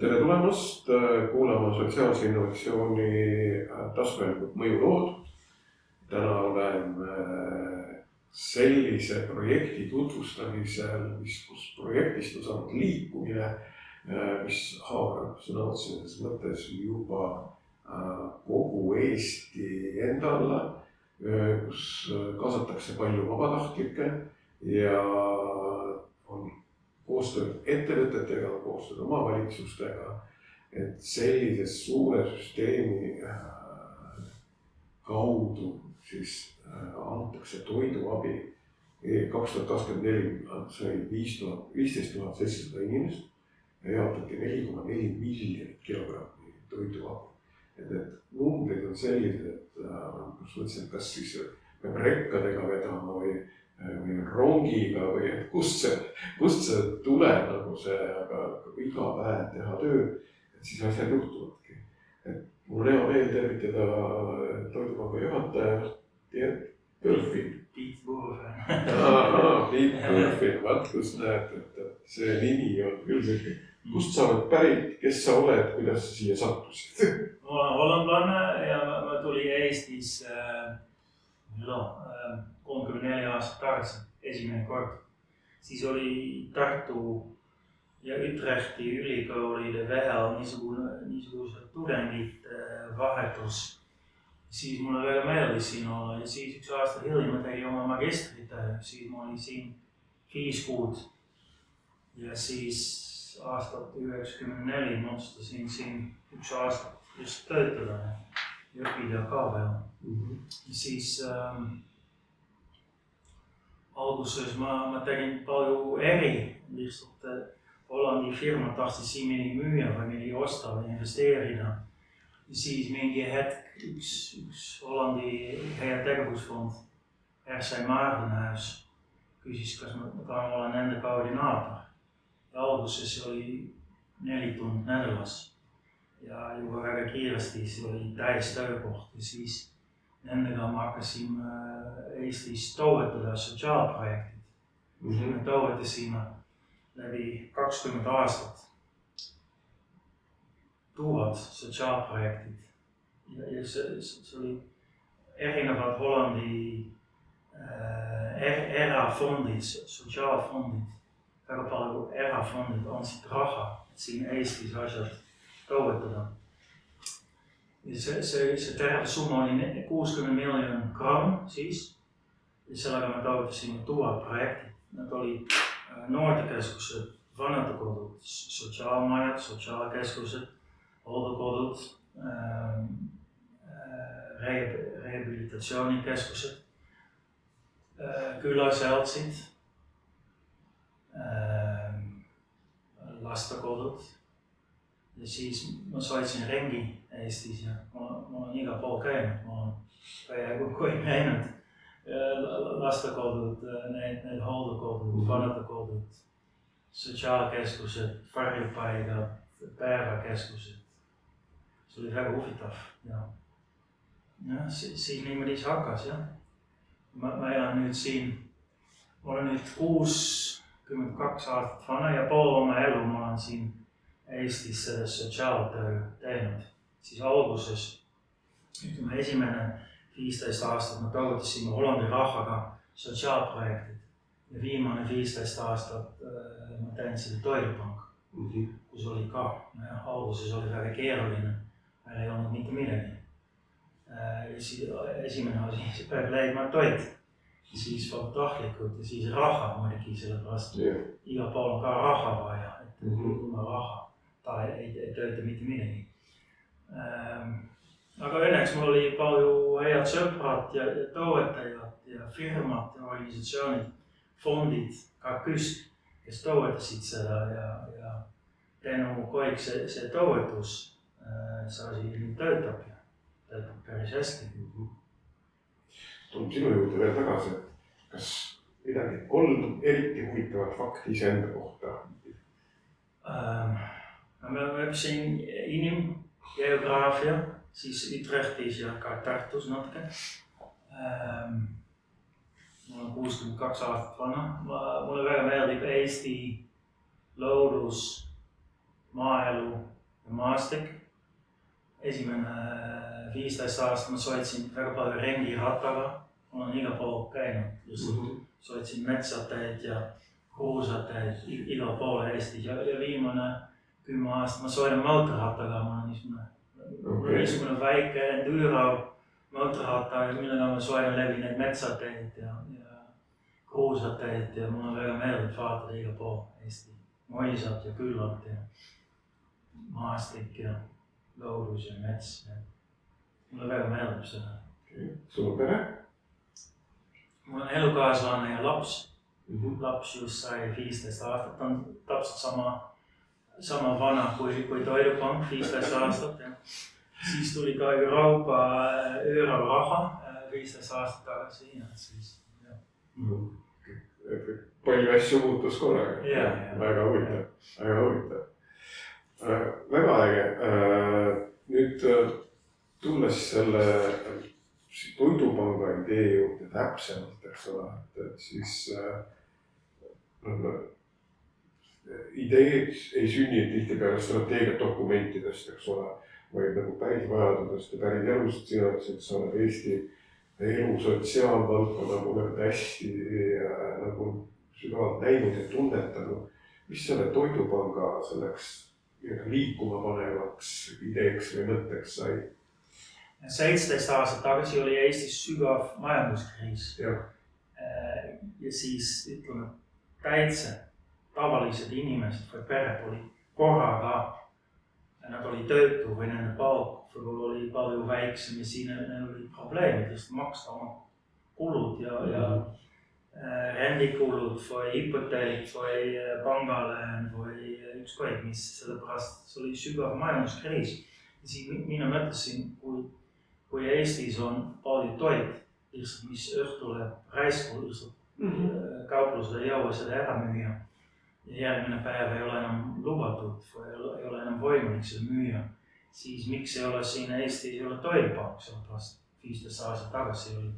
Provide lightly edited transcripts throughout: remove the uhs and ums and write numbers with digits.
Tere tulemast kuulama sotsiaalse innovatsiooni taskuhäälingut mõjulood. Täna oleme sellise projekti tutvustamisel, kus projektist on saanud liikumine, mis haarab sõna otseses mõttes juba kogu Eesti enda alla, kus kaasatakse palju vabatahtlikke ja on koostööd ettevõtetega, koostööd omavalitsustega, et sellises suure süsteemi kaudu siis antakse toiduabi. 2024 sai 15 700 inimest ja jaotati 4,4 miljonit kilogrammi toiduabi. Et need numbrid on sellised, et kus mõtlesin, kas siis peab rekkadega vedama või rongiga või kust see tuleb nagu see, aga iga päev teha töö, et siis asjad juhtuvadki. Et mul hea meel tervitada toidupanga juhataja Tiit Põlfin. Tiit Põlfin. Tiit Põlfin, vaat kus näed, et see nimi on küll selline. Kust sa oled pärit, kes sa oled, kuidas sa siia sattusid? Ma olen hollandlane ja ma tuli Eestis 34 aastat tagasi, esimene kord. Siis oli Tartu ja Utrechti ülikoolide vahel niisuguse tudengite vahetus. Siis mulle väga meeldis siin olla ja siis üks aasta hiljem ma tegin oma magistritöö, siis ma olin siin 5 kuud. Ja siis aastat 1994 ma otsustasin siin 1 aasta just töötada ja õppida ka veel. Ja siis alguses ma tegin palju lihtsalt Hollandi firma tahtsid siin midagi müüa või midagi osta või investeerida. Ja siis mingi hetk üks Hollandi hea tegevusfond RC Maardenhuis küsis, kas ma tahan olla nende koordinaator. Ja alguses oli 4 tundi nädalas ja juba väga kiiresti see oli täis töökoht ja siis nendega ma hakkasin Eestis toetada sotsiaalprojektid. Me toetasime läbi 20 aastat 1000 sotsiaalprojektid ja see oli erinevad Hollandi erafondid, sotsiaalfondid. Väga palju erafondid andsid raha, et siin Eestis asjad toetada. Ja see terve summa oli 60 miljon kroon siis. Ja sellega me toetasime 1000 projekti. Need olid noortekeskused, vanadekodud, sotsiaalmajad, sotsiaalkeskused, hooldekodud, rehabilitatsioonikeskused, külaseltsid, lastekodud. Ja siis ma saitsin ringi Eestis ja ma olen iga pool käinud, ma olen peaaegu kõik käinud. Lastekodud, need hooldekodud, vanadekodud, sotsiaalkeskused, varjupaigad, päevakeskused. See oli väga huvitav ja siis niimoodi see hakkas jah. Ma elan nüüd siin, ma olen nüüd 62 aastat vana ja pool oma elu ma olen siin Eestis seda sotsiaaltöö teinud. Siis alguses, ütleme esimene 15 aastat me toetasime Hollandi rahvaga sotsiaalprojektid ja viimane 15 aastat ma tein seda toidupank, kus oli ka. Alguses oli väga keeruline, meil ei olnud mitte midagi. Esimene asi peab leidma toit, siis vabatahtlikud ja siis raha muidugi sellepärast. Iga pool on ka raha vaja, et ilma raha ta ei tööta mitte midagi. Aga õnneks mul oli palju head sõbrad ja toetajad ja firmad ja organisatsioonid, fondid, ka KÜSK, kes toetasid seda ja tänu kõik see toetus see asi töötab ja töötab päris hästi. Tulnud sinu juurde veel tagasi, et kas midagi 3 eriti huvitavat fakti iseenda kohta? Ma õppisin inimgeograafia, siis Utrechtis ja ka Tartus natuke. Ma olen 62 aastat vana. Mulle väga meeldib Eesti loodus maaelu ja maastik. Esimene 15 aastat ma soetsin väga palju rengirattaga. Ma olen iga pool käinud, just soetsin metsateid ja kruusateid iga pool Eestis ja viimane 10 aastat ma soetan mootorrattaga. Ma olen niisugune väike enduro mootorratta, millega ma soetan läbi neid metsateid ja kruusateid ja mul on väga meeldib vaadata iga pool Eesti moisat ja küllalt ja maastik ja loodus ja mets. Mulle väga meeldib seda. Sul on pere? Mul on elukaaslane ja laps. Laps just sai 15 aastat. Ta on täpselt sama vana kui Toidupank 15 aastat. Ja siis tuli ka Euroopa euroraha 15 aastat tagasi. Ja siis, ja. Palju asju muutus korraga. Väga huvitav. Väga huvitav. Väga äge. Nüüd tulles selle Toidupanga idee juurde täpsemalt, eks ole, et siis ideed ei sünni tihtipeale strateegiadokumentidest, eks ole, vaid nagu päris vajadusest ja päris elust. Sina ütlesid, et sa oled Eesti elu sotsiaalvaldkonna kuulnud hästi nagu sügavalt näinud ja tunnetanud. Mis selle Toidupanga selleks liikuma panevaks ideeks või mõtteks sai? 17 aastat tagasi oli Eestis sügav majanduskriis. Ja siis ütleme, täitsa tavalised inimesed või pered oli korraga, nad oli töötu või nende palk oli palju väiksem ja siin neil oli probleemid, sest maksta oma kulud ja rendikulud või hypoteek või pangaleen või ükskõik mis, sellepärast see oli sügav majanduskriis. Ja siin mina mõtlesin, kui Eestis on palju toit, mis õhtule räisku kauplusele ei jõua seda ära müüa. Ja järgmine päev ei ole enam lubatud või ei ole enam võimalik seda müüa, siis miks ei ole siin Eestis ei ole Toidupank, sellepärast 15 aastat tagasi oli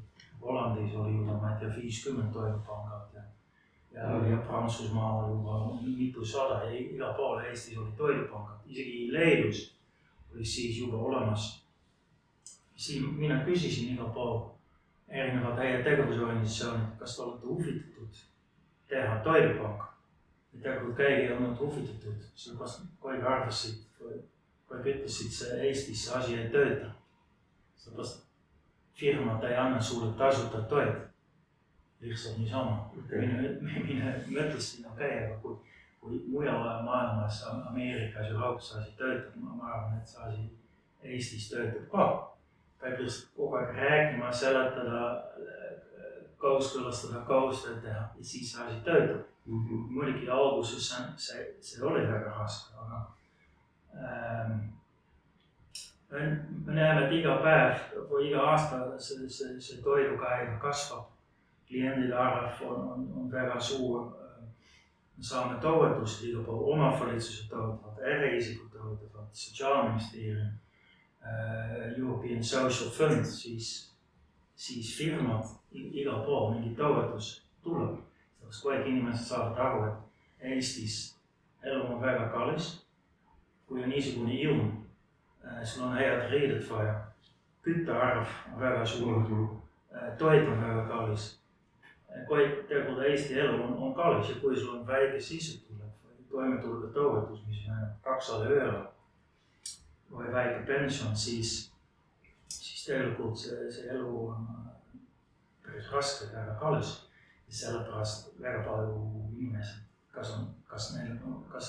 Hollandis oli juba, ma ei tea, 50 toidupangad ja Prantsusmaal juba mitusada ja iga pool Eestis oli toidupangad, isegi Leedus oli siis juba olemas. Siin mina küsisin iga pool erinevad tegevusorganisatsioonid, kas te olete huvitatud teha Toidupanka. Ja tegelikult keegi ei olnud huvitatud, sellepärast kõik arvasid, kõik ütlesid, see Eestis see asi ei tööta. Sellepärast firmad ei anna sulle tasuta toid, lihtsalt niisama. Mina mõtlesin, aga kui mujal maailmas, Ameerikas ja Euroopas asi töötab, ma arvan, et see asi Eestis töötab ka. Peab lihtsalt kogu aeg rääkima, seletada, kooskõlastada, koostööd teha ja siis see asi töötab. Muidugi alguses see oli väga raske, aga me näeme, et iga päev või iga aasta see toidukäive kasvab. Kliendide arv on väga suur. Me saame toetust iga pool, omavalitsused toetavad, äriisikud toetavad, Sotsiaalministeerium, European Social Fund, siis firmad iga pool mingi toetus tuleb. Kõik inimesed saavad aru, et Eestis elu on väga kallis. Kui on niisugune ilm, sul on head riided vaja, küttearv on väga suur, toit on väga kallis. Tegelikult Eesti elu on kallis ja kui sul on väike sissetulek või toimetulek toetus, mis on 200 € või väike pension, siis tegelikult see elu on päris raske, väga kallis. Ja sellepärast väga palju inimesed, kas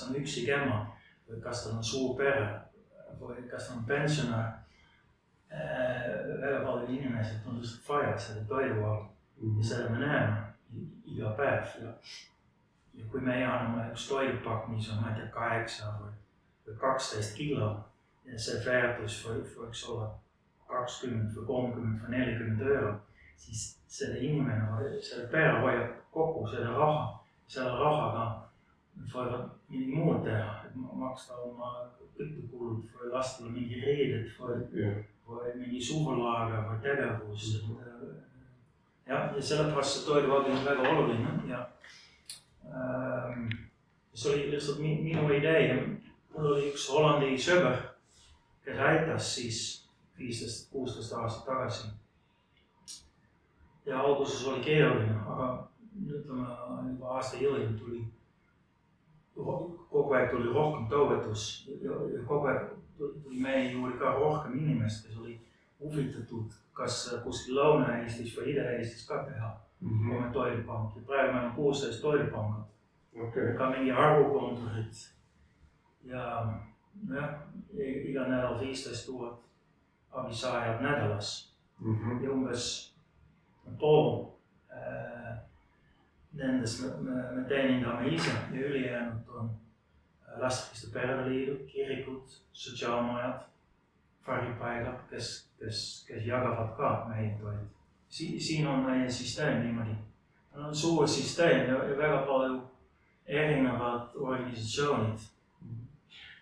on üksi käima või kas on suur pere või kas on pensionär, väga palju inimesed on just vaja selle toidu all ja selle me näeme iga päev. Ja kui me anname üks toidupakk, mis on 8 või 12 kilo ja see väärtus võiks olla 20 või 30 või 40 €, siis selle inimene või selle pere hoiab kokku selle raha. Selle rahaga võivad mingi muud teha, et maksta oma küttekulud või lastele mingi reeded või mingi suvelaager või tegevus. Ja sellepärast see toiduabi on väga oluline ja see oli lihtsalt minu idee. mul oli üks Hollandi sõber, kes aitas siis 15-16 aastat tagasi. Ja alguses oli keeruline, aga ütleme juba aasta hiljem kogu aeg tuli rohkem toetus ja kogu aeg tuli meie juurde ka rohkem inimest, kes oli huvitatud kas kuskil Lõuna-Eestis või Ida-Eestis ka teha oma toidupank. Ja praegu meil on 16 toidupangat, ka mingi arvukontorid ja iga nädal 15 000 abisaajad nädalas ja umbes pool nendest me teenindame ise ja ülejäänud on Lasterikaste Perede Liidu, kirikud, sotsiaalmajad, varipaigad, kes jagavad ka meie toidu. Siin on meie süsteem niimoodi. On suur süsteem ja väga palju erinevad organisatsioonid.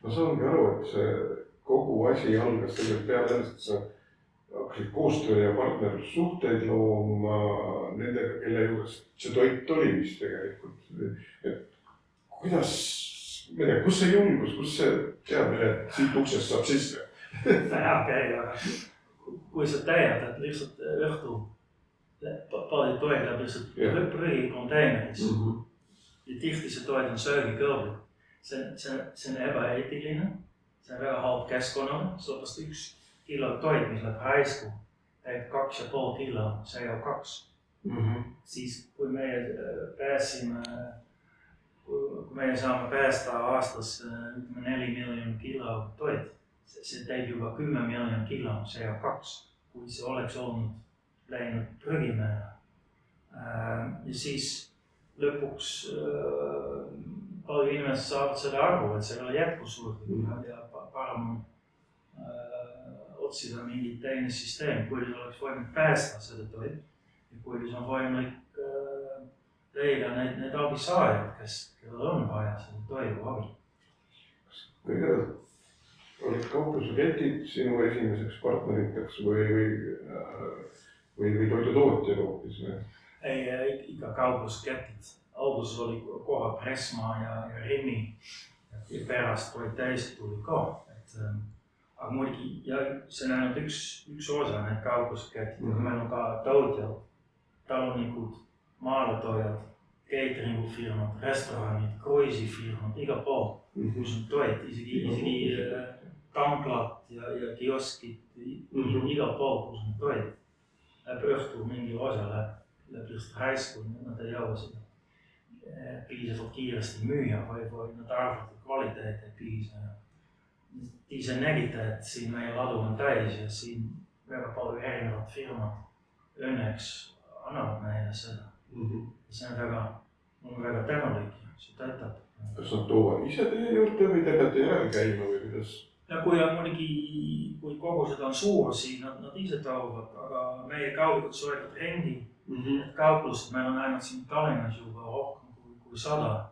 Ma saangi aru, et see kogu asi algas tegelikult peale sellest, et sa hakkasid koostöö ja partnerlussuhteid looma nendega, kelle juures see toit oli, mis tegelikult. Et kuidas, ma ei tea, kus see julgus, kus see teadmine, et siit uksest saab sisse? Okei, aga kui sa tead, et lihtsalt õhtu palju toit läheb lihtsalt prügikonteineris ja tihti see toit on söögikõlblik. See on ebaeetiline, see on väga halb keskkonnale, sellepärast 1 kilo toit, mis läheb raisku, teeb 2,5 kilo CO2. Siis kui meie saame päästa aastas 4 miljonit kilo toit, see teeb juba 10 miljonit kilo CO2, kui see oleks olnud läinud prügimäele. Ja siis lõpuks palju inimesed saavad seda arvu, et see ei ole jätkusuutlik ja parem otsida mingi teine süsteem, kuidas oleks võimalik päästa seda toit ja kuidas on võimalik leida need abisaajad, kellel on vaja seda toidu abi. Kõigepealt olid kaupluseketid sinu esimeseks partneriteks või toidutootjad hoopis? Ei, ikka kaupluseketid. Alguses oli kohe Pressmaa ja Rimi ja pärast oli teised tuli ka. Aga muidugi, ja see on ainult üks osa need kaupluseketid, aga meil on ka tootjad, talunikud, maaletoojad, cateringufirmad, restoranid, kruiisifirmad, iga pool, kus on toit, isegi tanklad ja kioskid, iga pool, kus on toit. Läheb õhtu mingi osa läheb lihtsalt raisku, nad ei jõua seda piisavalt kiiresti müüa või nad arvavad, et kvaliteet ei piisa. Ise nägite, et siin meie ladu on täis ja siin väga palju erinevad firmad õnneks annavad meile seda. See on väga tänulik ja see töötab. Kas nad toovad ise teie juurde või te peate järel käima või kuidas? Ja kui kogused on suur, siis nad ise toovad, aga meie kauplikud soetavad ringi. Kauplused, meil on ainult siin Tallinnas juba rohkem kui 100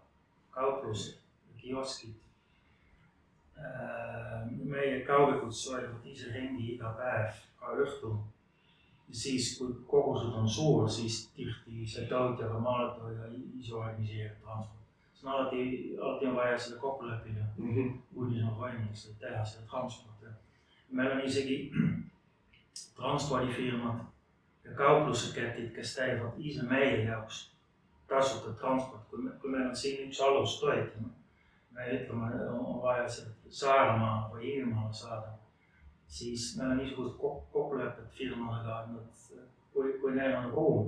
kauplused ja kioskid. Meie kauplikud soetavad ise ringi iga päev, ka õhtul. Ja siis, kui kogused on suur, siis tihti see tootja või maaletoja ise organiseerib transport. See on alati on vaja seda kokku leppida, kuidas on võimalik seda teha, seda transporti. Meil on isegi transpordifirmad ja kaupluseketid, kes teevad ise meie jaoks tasuta transport. Kui meil on siin üks alustoit, me ütleme, on vaja seda Saaremaa või Hiiumaale saada, siis meil on niisugused kokkulepped firmadega, et kui neil on ruum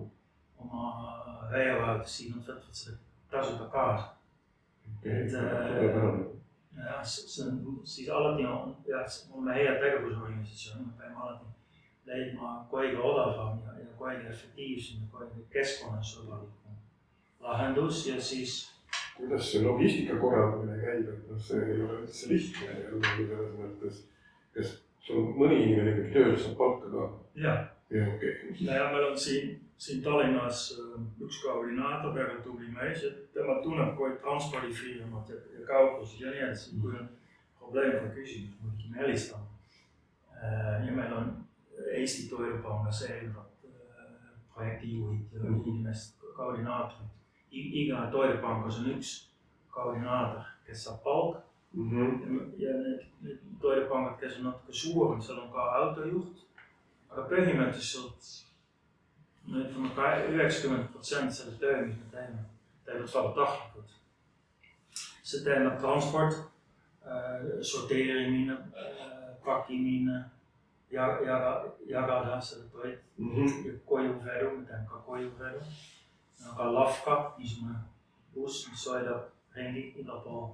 oma veevajatus, siis nad võtavad seda tasuta kaasa. See on siis alati on, oleme hea tegevusorganisatsioon, me peame alati leidma kõige odavam ja kõige efektiivsem ja kõige keskkonnasõbralikum lahendus ja siis. Kuidas see logistika korraldamine käib, et see ei ole üldse lihtne ja selles mõttes, kas sul mõni inimene ikkagi tööl saab palka ka? Jah. Ja okei. Ja meil on siin Tallinnas üks koordinaator, väga tubli mees, et tema tunneb kõik transpordifirmad ja kauplused ja nii edasi. Kui on probleem või küsimus, muidugi me helistame. Ja meil on Eesti Toidupangas erinevad projektijuhid ja inimest, koordinaatorid. Iga toidupangas on üks koordinaator, kes saab palk Ja need toidupangad, kes on natuke suurem, seal on ka autojuht. Aga põhimõtteliselt, ütleme ka 90% selle töö, mis me teeme, teevad vabatahtlikud. See tähendab transport, sorteerimine, pakkimine, jagada seda toit ja kojuvedu, me teeme ka kojuvedu. Ka Lavka, niisugune buss, mis sõidab ringi igal pool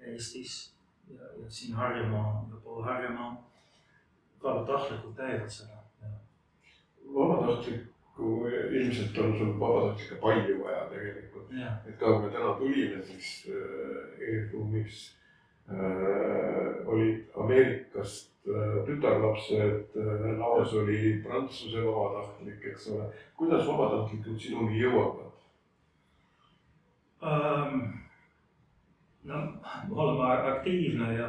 Eestis ja siin Harjumaa, igal pool Harjumaa. Vabatahtlikud teevad seda. Vabatahtlikku ilmselt on sul vabatahtlikke palju vaja tegelikult. Et ka kui me täna tulime, siis EFUMis olid Ameerikast tütarlapsed, laos oli Prantsuse vabatahtlik, eks ole. Kuidas vabatahtlikud sinuni jõuavad? No, me oleme aktiivne ja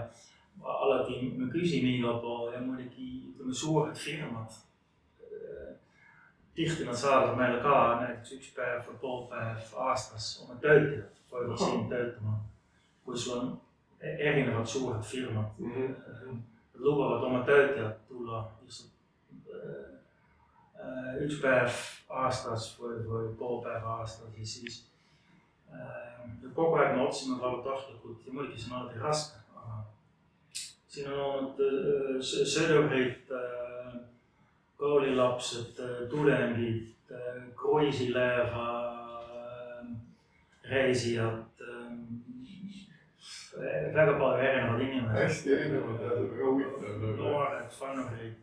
alati me küsime igal pool ja muidugi ütleme suured firmad. Tihti nad saavad meile ka näiteks 1 päev või pool päev aastas oma töötajad võivad siin töötama. Kui sul on erinevad suured firmad, lubavad oma töötajad tulla lihtsalt 1 päev aastas või pool päeva aastas ja siis kogu aeg me otsime vabatahtlikud ja muidugi see on alati raske, aga siin on olnud sõdurid, koolilapsed, tudengid, kruiisilaeva reisijad, väga palju erinevad inimesed. Hästi erinevad ja väga huvitav. Noored, fannurid,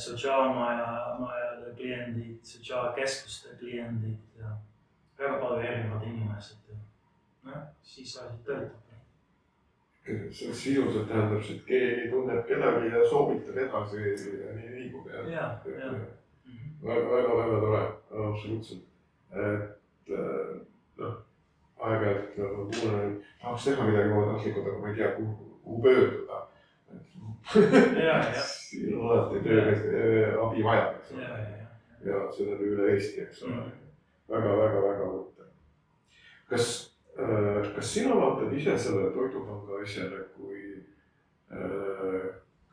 sotsiaalmajade kliendid, sotsiaalkeskuste kliendid ja väga palju erinevad inimesed. Siis asi töötab. See sisuliselt tähendab, et keegi tunneb kedagi ja soovitab edasi ja nii liigub. Väga tore, absoluutselt. Et aeg-ajalt kuulen, tahaks teha midagi vabatahtlikud, aga ma ei tea, kuhu pöörduda. Siin on alati töö abi vaja, eks ole. Ja seda üle Eesti, eks ole. Väga huvitav. Kas sina vaatad ise selle toidupanga asjale, kui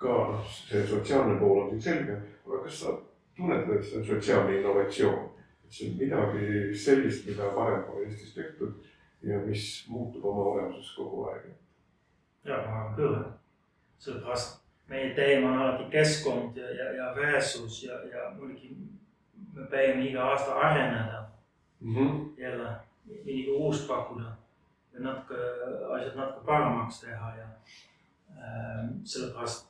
ka see sotsiaalne pool on siin selge, aga kas sa tunned, et see on sotsiaalne innovatsioon? Et see on midagi sellist, mida varem pole Eestis tehtud ja mis muutub oma olemuses kogu aeg? Ma arvan küll. Sellepärast meie teema on alati keskkond ja väesus ja muidugi me peame iga aasta areneda. Jälle midagi uust pakkuda ja asjad natuke paremaks teha ja sellepärast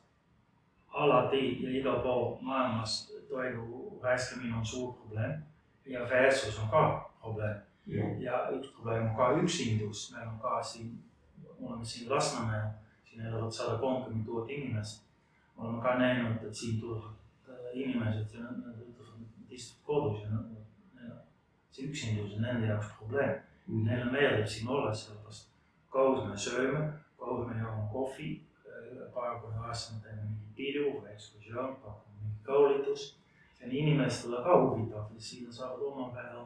alati ja igal pool maailmas toidu raiskamine on suur probleem ja väesus on ka probleem. Ja üks probleem on ka üksindus, meil on ka oleme siin Lasnamäel, siin elavad 130 000 inimest. Oleme ka näinud, et siin tulevad inimesed ja nad istuvad kodus ja see üksindus on nende jaoks probleem. Neile meeldib siin olla, sellepärast kaus me sööme, kaus me joome kohvi, paar korda aastas me teeme mingi pidu või ekskursioon, pakume mingi koolitus. See on inimestele ka huvitav, et siin saavad omavahel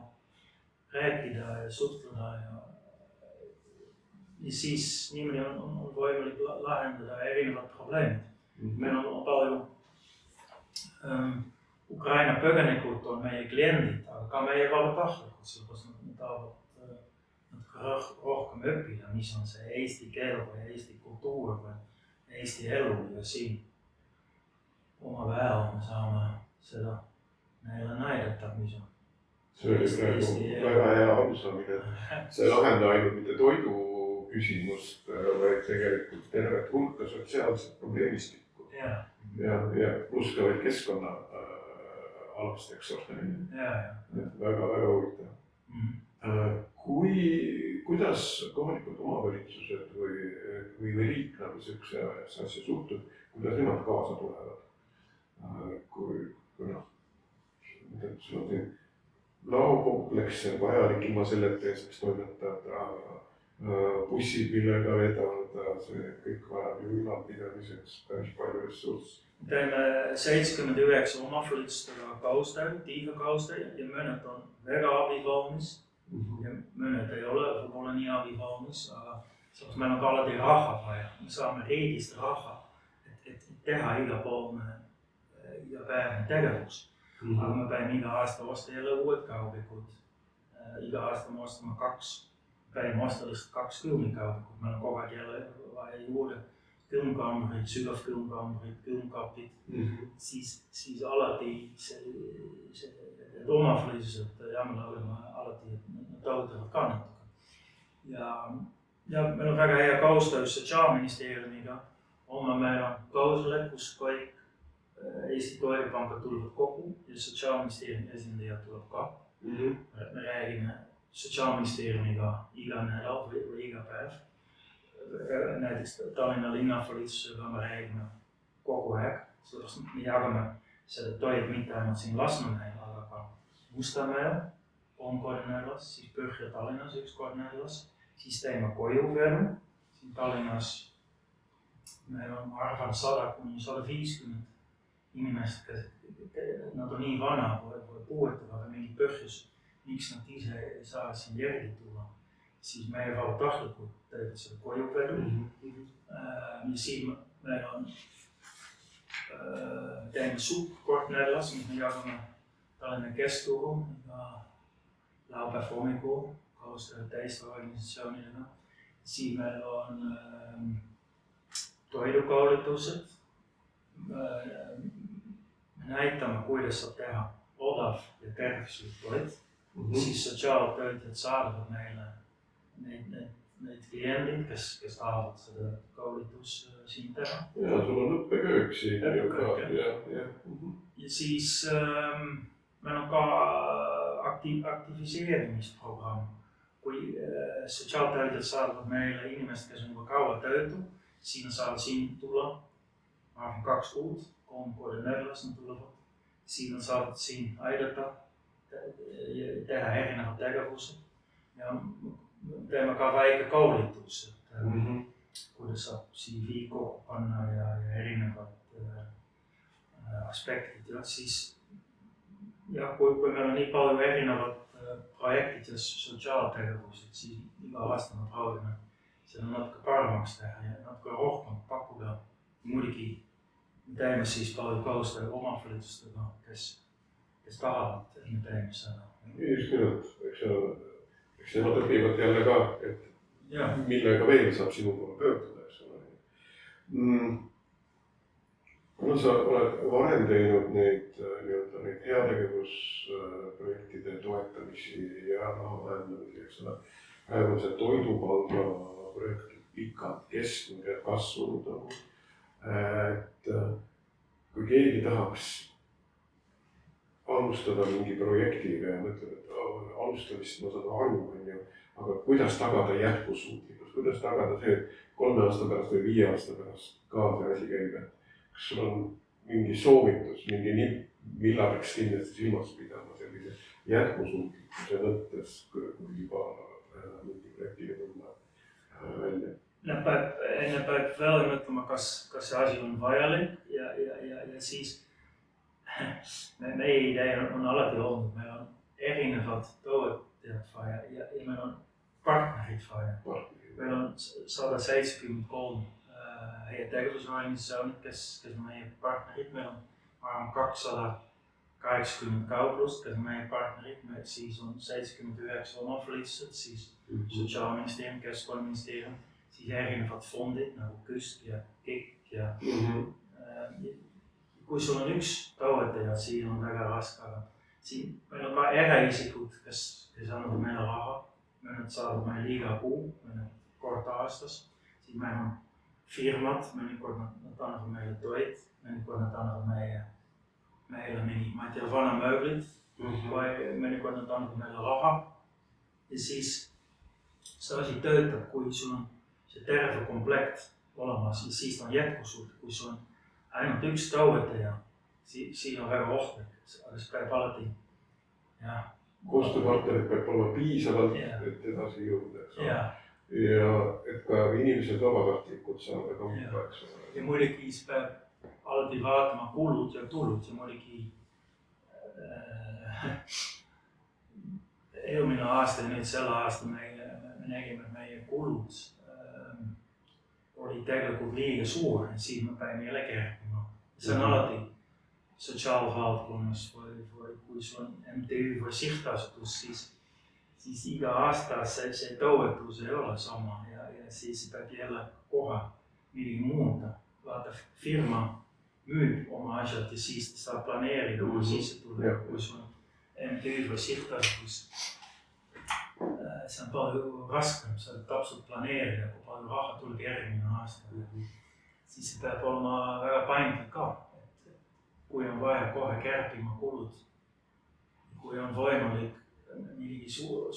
rääkida ja suhtleda ja siis niimoodi on võimalik lahendada erinevad probleemid. Meil on palju Ukraina põgenikud on meie kliendid, aga ka meie vabatahtlikud, sellepärast nad tahavad rohkem õppida, mis on see eesti keel või eesti kultuur või eesti elu ja siin omavahel me saame seda neile näidata, mis on. See oli praegu väga hea arusaamine. See ei lahenda ainult mitte toidu küsimust, vaid tegelikult tervet hulka sotsiaalset probleemistikku. Ja pluss ka veel keskkonna alast, eks ole. Väga huvitav. Kuidas kohalikud omavalitsused või riik nagu sellise asja suhtud, kuidas nemad kaasa tulevad? Kui sul on siin laokompleks on vajalik ilma selleta ja saaks toimetada bussid, millega vedada, see kõik vajab ju ülalpidamiseks päris palju ressurssi. Teeme 79 omavalitsusega kaustajaid, tiigakaustajaid ja mõned on väga abivalmis ja mõned ei ole võib-olla nii abivalmis, aga Zoals meil on ka alati raha vaja, me saame riigist raha, et teha igapäevane tegevus. Aga me peame iga aasta osta jälle uued kaubikud. Iga aasta me ostame 2, peame osta lihtsalt 2 külmikaubikud, meil on kogu aeg jälle vaja juurde külmkaamrid, sügavkülmkaamrid, külmkapid, siis alati need omavalitsused jaamalaulima alati taudavad ka natuke. Ja meil on väga hea koostöös Sotsiaalministeeriumiga. Meil on klausel, kus kõik Eesti Toidupankad tulevad kokku ja Sotsiaalministeeriumi esindajad tuleb ka. Me räägime Sotsiaalministeeriumiga iga nädal või iga päev. Näiteks Tallinna linnavalitsusega me räägime kogu aeg, sellepärast me jagame seda toid mitte ainult siin Lasnamäel, aga ka Mustamäel 3 korda nädalas, siis Põhja-Tallinnas 1 kord nädalas, siis teeme kojuvedu. Siin Tallinnas meil on, ma arvan, 100–150 inimest, nad on nii vana või puuetavad või mingi põhjus, miks nad ise ei saa siin järgi tulla. Siis meie vabatahtlikud teevad seda kojuvedu. Ja siis meil on teeme supp kord nädalas, mis me jagame Tallinna Keskturul ja laupäev hommikul koostööd teiste organisatsioonidega. Siis meil on toidukoolitused. Me näitame, kuidas saab teha odav ja tervislik toit. Siis sotsiaaltöötajad saadavad meile neid kliendid, kes tahavad seda koolitus siin teha. Ja sul on õppeköök siin. Ja siis meil on ka aktiviseerimisprogramm. Kui sotsiaaltöötajad saadavad meile inimest, kes on juba kaua töötu, siis saavad siin tulla, ma arvan 2 kuud, 3 korda nädalas nad tulevad. Siis saavad siin aidata ja teha erinevad tegevused. Ja teeme ka väike koolitus, kuidas saab CV kokku panna ja erinevad aspektid. Ja siis, kui meil on nii palju erinevad projektid ja sotsiaaltegevused, siis iga aasta me proovime seda natuke paremaks teha ja natuke rohkem pakkuda. Muidugi me teeme siis palju koostöö omavalitsustega, kes tahavad, et me teeme seda. Just nimelt, eks nemad õpivad jälle ka, et millega veel saab sinu poole pöörduda, eks ole. Kuna sa oled varem teinud neid heategevusprojektide toetamisi ja raha vähendamisi, eks ole. Praegu on see toidupanga projekt pikalt kestnud ja kasvanud. Et kui keegi tahaks alustada mingi projektiga ja mõtleb, et alustamist ma saan aru, aga kuidas tagada jätkusuutlikkus, kuidas tagada see, et 3 aasta pärast või 5 aasta pärast ka see asi käib, kas sul on mingi soovitus, mingi nipp, millal peaks kindlasti silmas pidama sellise jätkusuutlikkuse mõttes, kui juba mingi projektiga tulla välja? Enne peab veel mõtlema, kas see asi on vajalik ja siis meie idee on alati olnud, meil on erinevad tootjad vaja ja meil on partnerid vaja. Meil on 173 heategevusorganisatsioonid, kes on meie partnerid. Meil on 280 kauplust, kes on meie partnerid. Siis on 79 omavalitsused, siis Sotsiaalministeerium, Keskkonnaministeerium, siis erinevad fondid nagu KÜSK ja KIK ja kui sul on üks toetaja, siin on väga raske, aga siin meil on ka eraisikud, kes annavad meile raha. Mõned saavad meile iga kuu, mõned kord aastas. Siis meil on firmad, mõnikord nad annavad meile toit, mõnikord nad annavad meile mingi, ma ei tea, vana mööblid, või mõnikord nad annavad meile raha. Ja siis see asi töötab, kui sul on see terve komplekt olemas, siis on jätkusuutlik, kui sul on ainult üks toetaja, siis on väga ohtlik, aga see peab alati, jah. Koostööpartnerid peab olema piisavalt, et edasi jõuda, eks ole. Ja et ka inimesed vabatahtlikud saavad ompa, eks ole. Ja muidugi siis peab alati vaatama kulud ja tulud ja muidugi eelmine aasta ja nüüd selle aasta me nägime meie kulud tegelikult liiga suur, et siis me peame jälle kärpima. See on alati sotsiaalvaldkonnas või kui sul on MTÜ või sihtasutus, siis iga aasta see toetus ei ole sama ja siis peab jälle kohe midagi muuta. Vaata, firma müüb oma asjad ja siis ta saab planeerida oma sissetuleku, kui sul on MTÜ või sihtasutus. See on palju raskem, sa täpselt planeerida, kui palju raha tuleb järgmine aasta. Siis see peab olema väga paindlik ka, et kui on vaja kohe kärpima kulud, kui on võimalik midagi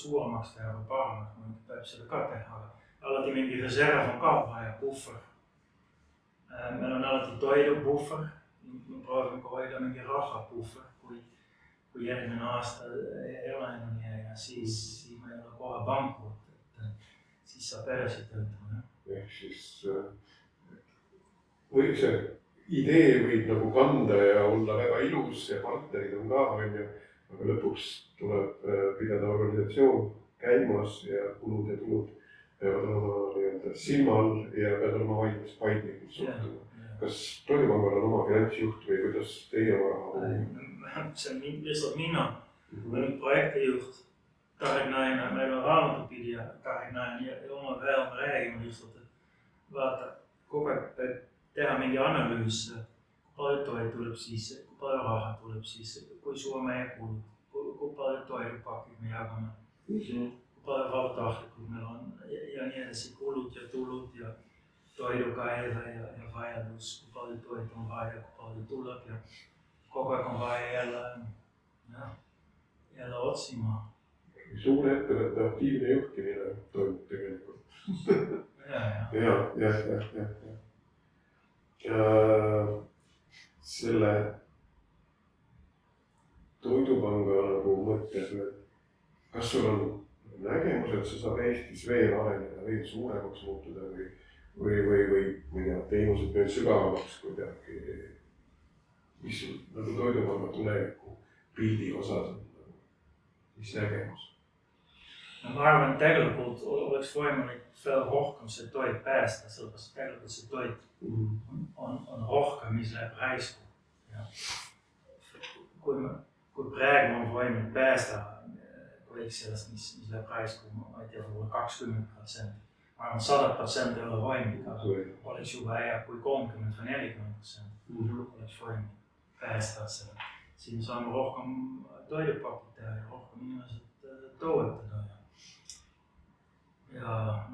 suuremaks teha või paremaks, peab seda ka teha. Alati mingi reserv on ka vaja, puhver. Meil on alati toidupuhver, me proovime ka hoida mingi rahapuhver, kui järgmine aasta ei ole enam ja siis me ei ole kohe pankrot, et siis saab edasi töötama. Ehk siis see idee võib nagu kanda ja olla väga ilus ja partnerid on ka, aga lõpuks tuleb pidada organisatsioon käimas ja kulud ja tulud peavad olema silmal ja peavad olema valmis paindlikult suhtuma. Kas Toidupangal on oma finantsjuht või kuidas teie oma raha puhul? See on lihtsalt mina. Meil on projektijuht, Tarek-Naine, meil on raamatupidija Tarek-Naine ja oma veel me räägime lihtsalt, et vaata, kogu aeg peab teha mingi analüüs, kui palju toit tuleb siis, kui palju raha tuleb siis, kui suur meie kulud, kui palju toidupakid me jagame, kui palju vabatahtlikud meil on ja nii edasi, kulud ja tulud ja toidukäive ja vajadus, kui palju toit on vaja, kui palju tuleb ja kogu aeg on vaja jälle otsima. Suure ettevõtte aktiivne juhtimine toimub tegelikult. Selle Toidupanga nagu mõttes, kas sul on nägemus, et sa saab Eestis veel areneda, veel suuremaks muutuda või teenused veel sügavamaks kuidagi, mis sul nagu Toidupanga tuleviku pildi osas on, mis nägemus? Ma arvan, et tegelikult oleks võimalik veel rohkem see toit päästa, sellepärast tegelikult see toit on rohkem, mis läheb raisku. Kui praegu on võimalik päästa kõik sellest, mis läheb raisku, ma ei tea, 20%. Ma arvan, 100% ei ole võimalik, aga oleks juba hea, kui 30% või 40% oleks võimalik päästa seda. Siin saame rohkem toidupakid teha ja rohkem inimesed toetada. Ja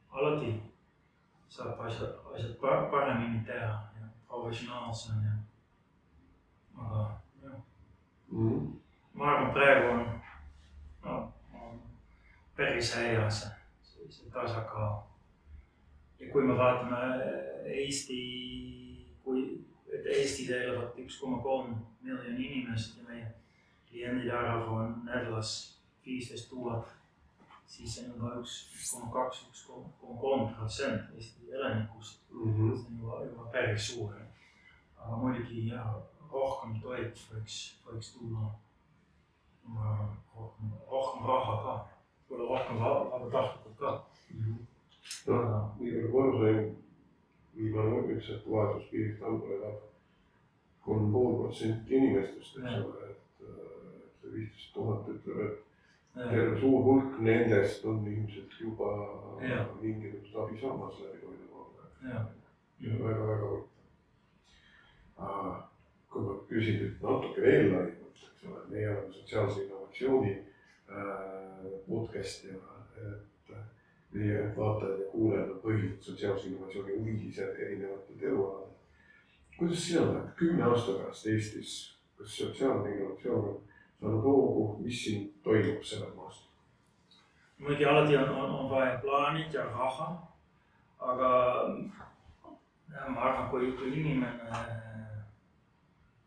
alati saab asjad paremini teha ja professionaalsem ja aga ma arvan, praegu on päris hea see tasakaal. Ja kui me vaatame Eestis elavad 1,3 miljon inimest ja meie kliendide arv on nädalas 15 000, siis see on juba 1,2–1,3% Eesti elanikust. See on juba päris suur. Aga muidugi rohkem toit võiks tulla rohkem raha ka, võib-olla rohkem vabatahtlikult ka. Nii palju korrusain viimane üks, et vaesuspiirist allpool elab 3,5% inimestest, eks ole, et 15 000 ütleb, et terve suur hulk nendest on ilmselt juba mingisugust abi saamas läbi Toidupanga. Väga huvitav. Kui ma küsin nüüd natuke veel laiemalt, eks ole, meie oleme sotsiaalse innovatsiooni podcast ja meie vaatajad ja kuulajad on põhiliselt sotsiaalse innovatsiooni huvilised erinevatel elualadel. Kuidas sina näed 10 aasta pärast Eestis, kas sotsiaalne innovatsioon on saanud hoogu, mis siin toimub sellel maastul? Muidugi alati on vaja plaanid ja raha, aga ma arvan, kui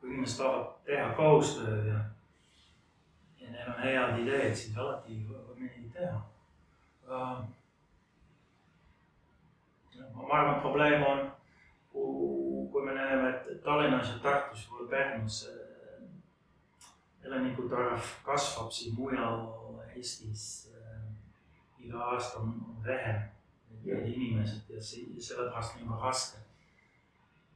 inimesed tahavad teha koostöö ja neil on head ideed, siis alati võib midagi teha. Ma arvan, probleem on, kui me näeme, et Tallinnas ja Tartus või Pärnus elanikud arv kasvab, siis mujal Eestis iga aasta on vähem need inimesed ja sellepärast on juba raske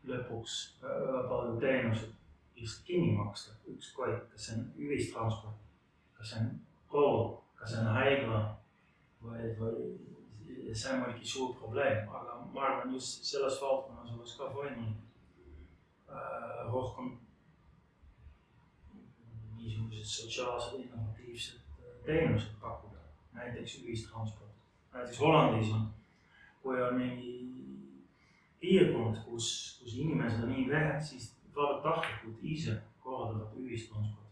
lõpuks väga palju teenused just kinni maksta, ükskõik, kas see on ühistransport, kas see on kool, kas see on haigla või see on muidugi suur probleem, aga ma arvan just selles valdkonnas oleks ka võimalik rohkem niisugused sotsiaalsed innovatiivsed teenused pakkuda, näiteks ühistransport. Näiteks Hollandis on, kui on mingi piirkond, kus inimesed on nii vähe, siis vabatahtlikud ise korraldavad ühistransport.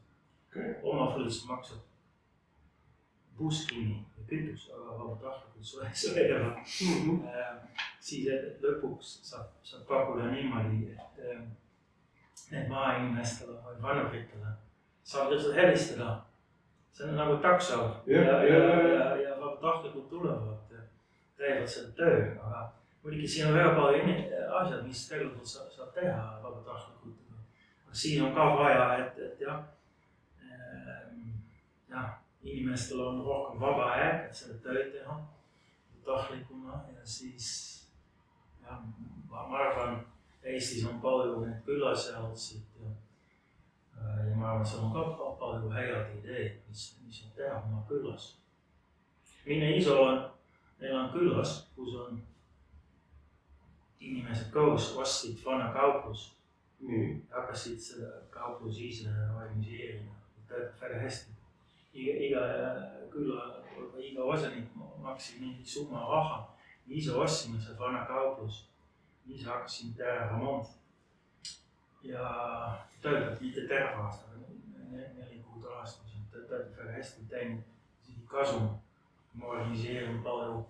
Omavalitsus maksab buss kinni ja kütus, aga vabatahtlikud sõidavad. Siis lõpuks saab pakkuda niimoodi, et maainimestele või vanuritele saab lihtsalt helistada. See on nagu takso ja vabatahtlikud tulevad ja teevad seda töö, aga muidugi siin on väga palju asjad, mis tegelikult saab teha vabatahtlikult. Siin on ka vaja, et inimestel on rohkem vaba aeg, et seda tööd teha tahtlikuna ja siis ma arvan, Eestis on palju need külasealtsid ja ma arvan, seal on ka palju häid ideed, mis on teha oma külas. Mine ise elan külas, kus on inimesed koos ostsid vana kauplus ja hakkasid seda kauplus ise organiseerima. Töötab väga hästi. Iga osanik maksid mingi summa raha. Ise ostsime seda vana kauplus. Ise hakkasin teha remont. Ja töötab mitte terve aasta, 4 kuud aastas. Töötab väga hästi teinud kasum. Ma organiseerin palju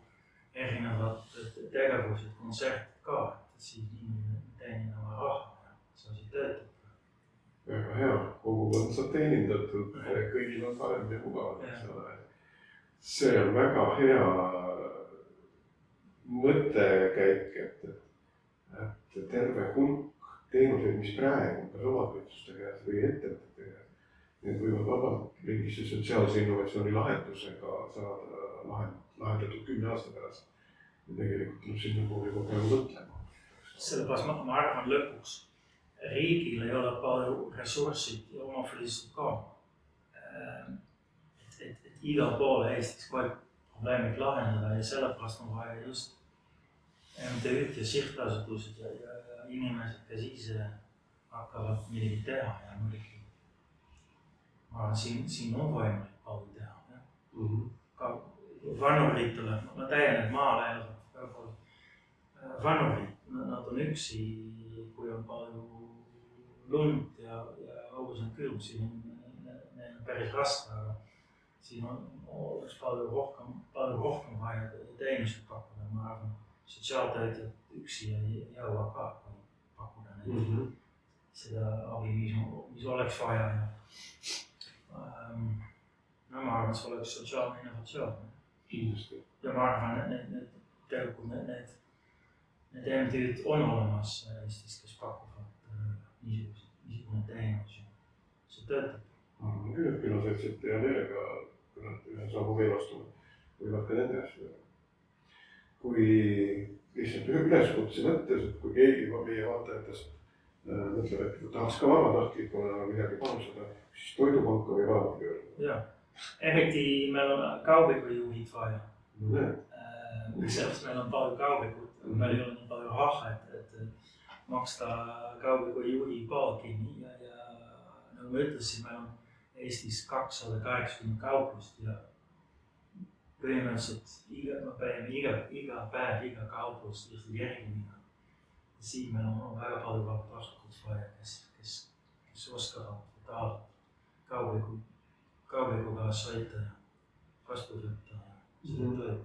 erinevad tegevused, kontsert ka, et siis inimene teenib oma raha ja see asi töötab. Väga hea, kogukond saab teenindatud, kõigil on parem ja mugav. See on väga hea mõttekäik, et terve hulk teenuseid, mis praegu on kas omavalitsuste käes või ettevõtete käes, need võivad vabalt mingisse sotsiaalse innovatsiooni lahendusega saada lahendatud 10 aasta pärast. Ja tegelikult tuleb sinna poole juba praegu mõtlema. Sellepärast ma arvan lõpuks, riigil ei ole palju ressurssid ja omavalitsused ka. Et igal pool Eestis kõik probleemid lahendada ja sellepärast on vaja just MTÜ-d ja sihtasutused ja inimesed, kes ise hakkavad midagi teha ja muidugi. Ma arvan, siin on võimalik palju teha. Ka vanuritele, ma tean, et maal elavad väga palju vanurid, nad on üksi, kui on palju lund ja õues on külm, siin on päris raske, aga siin oleks palju rohkem vaja teenuseid pakkuda. Ma arvan, sotsiaaltöötajad üksi ei jõua ka pakkuda neid seda abi, mis oleks vaja. Ma arvan, see oleks sotsiaalne innovatsioon. Ja ma arvan, et need MTÜ-d on olemas Eestis, kes pakuvad niisugune teenus ja see töötab. Ma arvan küll, et külaseltsid ja meelega, kui nad ühe saabu veel astuvad, võivad ka nende asju teha. Kui lihtsalt ühe üleskutse mõttes, et kui keegi meie vaatajatest mõtleb, et tahaks ka vabatahtlikuna midagi panustada, siis toidupanka või alati pöörduda. Eriti meil on kaubikujuhid vaja. Sellepärast meil on palju kaubikud, meil ei ole nii palju raha, et maksta kaubikujuhi palkinni ja nagu ma ütlesin, meil on Eestis 280 kauplust ja põhimõtteliselt me peame iga päev, iga kauplust lihtsalt järgima. Siin meil on väga palju vabatahtlikud vaja, kes oskavad kaubikuga sõita ja vastu võtta seda tööd.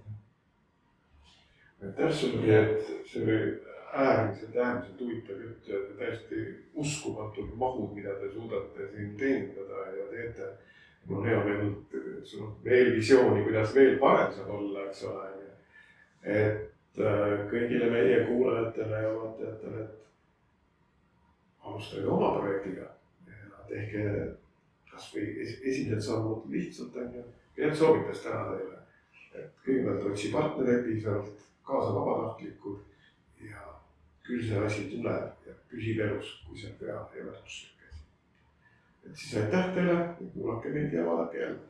Aitäh sulle, et see oli äärmiselt huvitav jutt ja täiesti uskumatud mahud, mida te suudate siin teenindada ja teete. Mul on hea meel, et sul on veel visiooni, kuidas veel parem saab olla, eks ole. Et kõigile meie kuulajatele ja vaatajatele, et alustage oma projektiga ja tehke kas või esimesed sammud lihtsalt, ja soovitas täna teile, et kõigepealt otsi partneri piisavalt, kaasa vabatahtlikud ja küll see asi tuleb ja püsib elus, kui see pea ja väärtuslik asi. Et siis aitäh teile ja kuulake meid ja vaadake jälle.